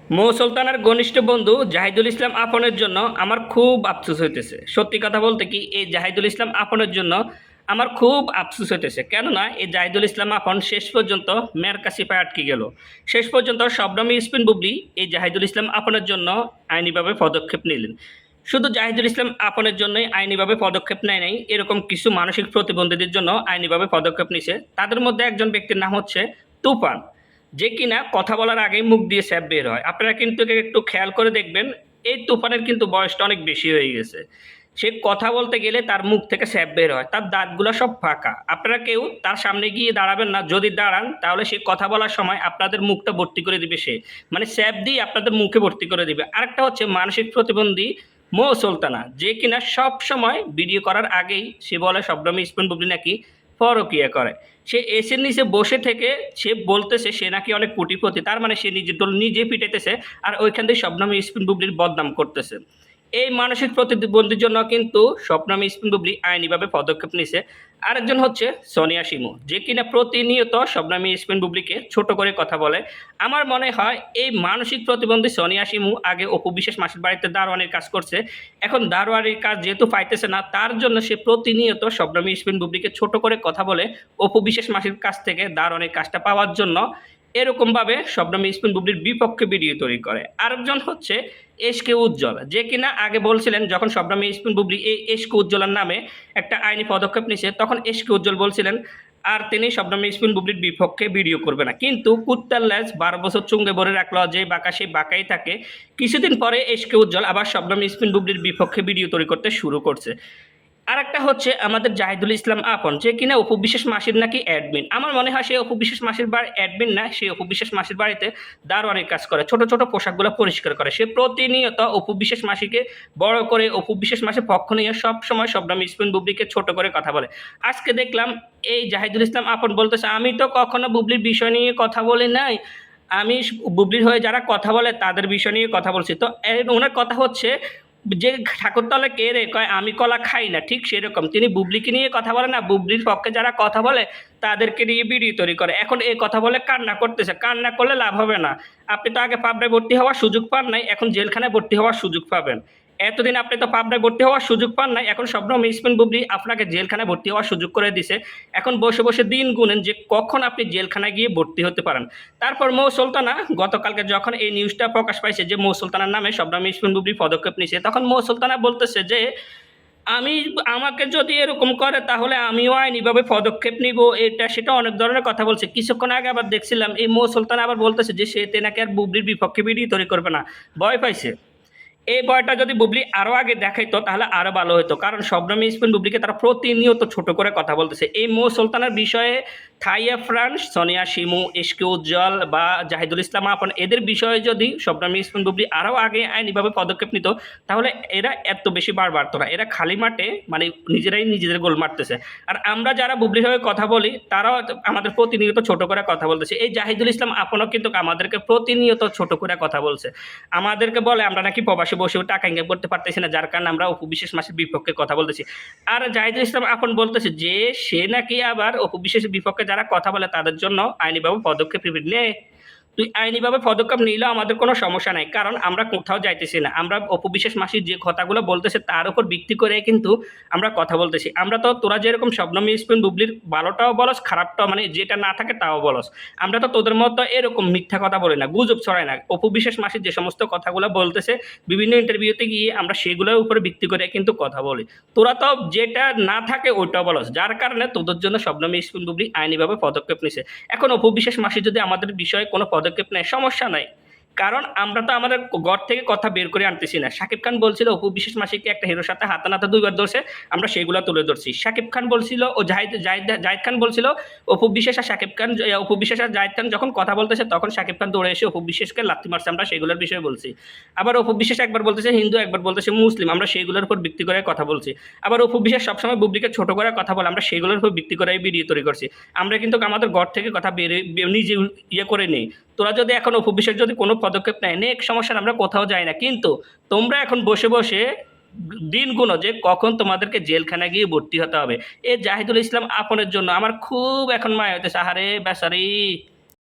মৌ সুলতানের ঘনিষ্ঠ বন্ধু জাহিদুল ইসলাম আপনের জন্য আমার খুব আফসোস হইতেছে। সত্যি কথা বলতে কি, এই জাহিদুল ইসলাম আপনের জন্য আমার খুব আফসোস হইতেছে। কেননা এই জাহিদুল ইসলাম আপন শেষ পর্যন্ত মেয়ের কাছে পায়ে আটকে গেল। শেষ পর্যন্ত শবনম স্পিন বুবলি এই জাহিদুল ইসলাম আপনের জন্য আইনিভাবে পদক্ষেপ নিলেন। শুধু জাহিদুল ইসলাম আপনের জন্যই আইনিভাবে পদক্ষেপ নেয় নাই, এরকম কিছু মানসিক প্রতিবন্ধীদের জন্য আইনিভাবে পদক্ষেপ নিছে। তাদের মধ্যে একজন ব্যক্তির নাম হচ্ছে তুফান, যে কিনা কথা বলার আগেই মুখ দিয়ে স্যাপ বের হয়। আপনারা কিন্তু একে একটু খেয়াল করে দেখবেন, এই তুফানের কিন্তু বয়সটা অনেক বেশি হয়ে গেছে। সে কথা বলতে গেলে তার মুখ থেকে স্যাপ বের হয়, তার দাঁতগুলো সব ফাঁকা। আপনারা কেউ তার সামনে গিয়ে দাঁড়াবেন না, যদি দাঁড়ান তাহলে সে কথা বলার সময় আপনাদের মুখটা ভর্তি করে দিবে, সে মানে স্যাপ দিয়ে আপনাদের মুখে ভর্তি করে দিবে। আরেকটা হচ্ছে মানসিক প্রতিবন্ধী মৌ সুলতানা, যে কিনা সব সময় ভিডিও করার আগেই সে বলে শবনম স্পিন বুবলি নাকি পরকীয়া করে। সে এসির নিচে বসে থেকে সে বলতেছে সে নাকি অনেক কোটিপতি, তার মানে সে নিজের দল নিজে পিটাইতেছে, আর ওইখান থেকে শবনম স্পিন বুবলির বদনাম করতেছে। এই মানসিক প্রতিবন্ধীর জন্য কিন্তু শবনম স্পিন বুবলি আইনিভাবে পদক্ষেপ নিছে। আরেকজন হচ্ছে সোনিয়া শিমু, যে কিনা প্রতিনিয়ত শবনম স্পিন বুবলিকে ছোট করে কথা বলে। আমার মনে হয় এই মানসিক প্রতিবন্ধী সোনিয়া শিমু আগে অপু বিশ্বাস মাসির বাড়িতে দারোয়ানের কাজ করছে, এখন দারোয়ানের কাজ যেহেতু পাইতেছে না, তার জন্য সে প্রতিনিয়ত শবনম স্পিন বুবলিকে ছোট করে কথা বলে অপু বিশ্বাস মাসির কাছ থেকে দারোয়ানের কাজটা পাওয়ার জন্য এরকমভাবে শবনম স্পিন বুবলির বিপক্ষে ভিডিও তৈরি করে। আরেকজন হচ্ছে এসকে উজ্জ্বল, যে কিনা আগে বলছিলেন যখন শবনম স্পিন বুবলি এই এসকে উজ্জ্বলের নামে একটা আইনি পদক্ষেপ নিছে, তখন এসকে উজ্জ্বল বলছিলেন আর তিনি শবনম স্পিন বুবলির বিপক্ষে ভিডিও করবে না। কিন্তু কুত্তার ল্যাজ 12 বছর চুঙ্গে ভরে রাখলো, যে বাঁকা সেই বাঁকাই থাকে। কিছুদিন পরে এসকে উজ্জ্বল আবার শবনম স্পিন বুবলির বিপক্ষে ভিডিও তৈরি করতে শুরু করছে। আরেকটা হচ্ছে আমাদের জাহিদুল ইসলাম আপন, যে কিনা অপু বিশ্বাস মাসির নাকি অ্যাডমিন। আমার মনে হয় সে অপু বিশ্বাস মাসির অ্যাডমিন না, সে অপু বিশ্বাস মাসির বাড়িতে দারোয়ানের কাজ করে, ছোট ছোট পোশাকগুলো পরিষ্কার করে। সে প্রতিনিয়ত অপু বিশ্বাস মাসিকে বড় করে, অপু বিশ্বাস মাসির পক্ষ নিয়ে সব সময় শবনম স্পিন বুবলিকে ছোট করে কথা বলে। আজকে দেখলাম এই জাহিদুল ইসলাম আপন বলতেছে আমি তো কখনো বুবলির বিষয় নিয়ে কথা বলি নাই, আমি বুবলির হয়ে যারা কথা বলে তাদের বিষয় নিয়ে কথা বলছি। তো ওনার কথা হচ্ছে যে ঠাকুরতলে কে রে কয় আমি কলা খাই না, ঠিক সেরকম তিনি বুবলিকে নিয়ে কথা বলে না, বুবলির পক্ষে যারা কথা বলে তাদেরকে নিয়ে ভিডিও তৈরি করে। এখন এই কথা বলে কান্না করতেছে, কান্না করলে লাভ হবে না। আপনি তো আগে পাবনায় ভর্তি হওয়ার সুযোগ পান নাই, এখন জেলখানায় ভর্তি হওয়ার সুযোগ পাবেন। এতদিন আপনি তো পাবনায় ভর্তি হওয়ার সুযোগ পান নাই, এখন শবনম স্পিন বুবলি আপনাকে জেলখানায় ভর্তি হওয়ার সুযোগ করে দিছে। এখন বসে বসে দিন গুনেন যে কখন আপনি জেলখানায় গিয়ে ভর্তি হতে পারেন। তারপর মৌ সুলতানা গতকালকে যখন এই নিউজটা প্রকাশ পাইছে যে মৌ সুলতানার নামে শবনম স্পিন বুবলি পদক্ষেপ নিছে, তখন মৌ সুলতানা বলতেছে যে আমি আমাকে যদি এরকম করে তাহলে আমিও আইনিভাবে পদক্ষেপ নিব, এটা সেটা অনেক ধরনের কথা বলছে। কিছুক্ষণ আগে আবার দেখছিলাম এই মৌ সুলতানা আবার বলতেছে যে সে নাকি আর বুবলির বিপক্ষে ভিডিও তৈরি করবে না, ভয় পাইছে। এই বয়টা যদি বুবলি আরও আগে দেখাইতো তাহলে আরও ভালো হতো, কারণ শবনম স্পিন বুবলিকে তারা প্রতিনিয়ত ছোট করে কথা বলতেছে। এই মৌ সুলতানের বিষয়ে Thaiya France, Sonia Shimu, SK উজ্জ্বল বা জাহিদুল ইসলাম আপন এদের বিষয়ে যদি শবনম স্পিন বুবলি আরও আগে আইনিভাবে পদক্ষেপ নিত তাহলে এরা এত বেশি বার বাড়তো না। এরা খালি মাঠে মানে নিজেরাই নিজেদের গোল মারতেছে। আর আমরা যারা বুবলির হয়ে কথা বলি তারাও আমাদের প্রতিনিয়ত ছোট করে কথা বলতেছে। এই জাহিদুল ইসলাম আপনও কিন্তু আমাদেরকে প্রতিনিয়ত ছোট করে কথা বলছে, আমাদেরকে বলে আমরা নাকি প্রবাসে বসেও টাকা ইনকাম করতে পারতেছি না, যার কারণে আমরা অপু বিশ্বাস মাসের বিপক্ষে কথা বলতেছি। আর জাহিদুল ইসলাম আপন বলতেছে যে সে নাকি আবার অপু বিশ্বাসের বিপক্ষে যারা কথা বলে তাদের জন্য আইনিভাবে পদক্ষেপ নেয়। তুই আইনিভাবে পদক্ষেপ নিলেও আমাদের কোনো সমস্যা নাই, কারণ আমরা কোথাও যাইতেছি না। আমরা অপু বিশ্বাস মাসির যে কথাগুলো বলতেছে তার উপর ভিত্তি করে কিন্তু আমরা কথা বলতেছি। আমরা তো তোরা যেরকম শবনম স্পিন বুবলির ভালোটাও বলস, খারাপটাও মানে যেটা না থাকে তাও বলস, আমরা তো তোদের মতো এরকম মিথ্যা কথা বলি না, গুজব ছড়াই না। অপু বিশ্বাস মাসির যে সমস্ত কথাগুলো বলতেছে বিভিন্ন ইন্টারভিউতে গিয়ে আমরা সেগুলোর উপরে ভিত্তি করে কিন্তু কথা বলি। তোরা তো যেটা না থাকে ওইটাও বলস, যার কারণে তোদের জন্য শবনম স্পিন বুবলি আইনিভাবে পদক্ষেপ নিছে। এখন অপু বিশ্বাস মাসি যদি আমাদের বিষয়ে কোনো পদক্ষেপ নেয় সমস্যা নাই, কারণ আমরা তো আমাদের ঘর থেকে কথা বের করে আনতেছি না। শাকিব খান বলছিল অপু বিশ্বাস মাসিকে একটা হিরোর সাথে হাতে নাতে 2বার ধরছে, আমরা সেগুলো তুলে ধরছি। শাকিব খান বলছিল ও জাহিদ খান বলছিল অপু বিশ্বাস আর শাকিব খান, অপু বিশ্বাস আর জাহিদ খান যখন কথা বলতেছে তখন শাকিব খান দৌড়ে এসে অপু বিশ্বাসকে লাথি মারছে, আমরা সেগুলোর বিষয়ে বলছি। আবার অপু বিশ্বাস একবার বলতেছে হিন্দু, একবার বলতেছে মুসলিম, আমরা সেইগুলোর উপর ভিত্তি করে কথা বলছি। আবার অপু বিশ্বাস সবসময় বুবলিকে ছোট করে কথা বলে, আমরা সেগুলোর উপর ভিত্তি করে ভিডিও তৈরি করছি। আমরা কিন্তু আমাদের ঘর থেকে কথা নিজে ইয়ে করে নেই। তোরা যদি এখন অপু বিশ্বাস যদি কোনো পদক্ষেপ নেয় নেক সমস্যা, আমরা কোথাও যাই না। কিন্তু তোমরা এখন বসে বসে দিন গুনো যে কখন তোমাদেরকে জেলখানা গিয়ে ভর্তি হতে হবে। এই জাহিদুল ইসলাম আপনের জন্য আমার খুব এখন মায়া হইতেছে, আহারে বেচারি।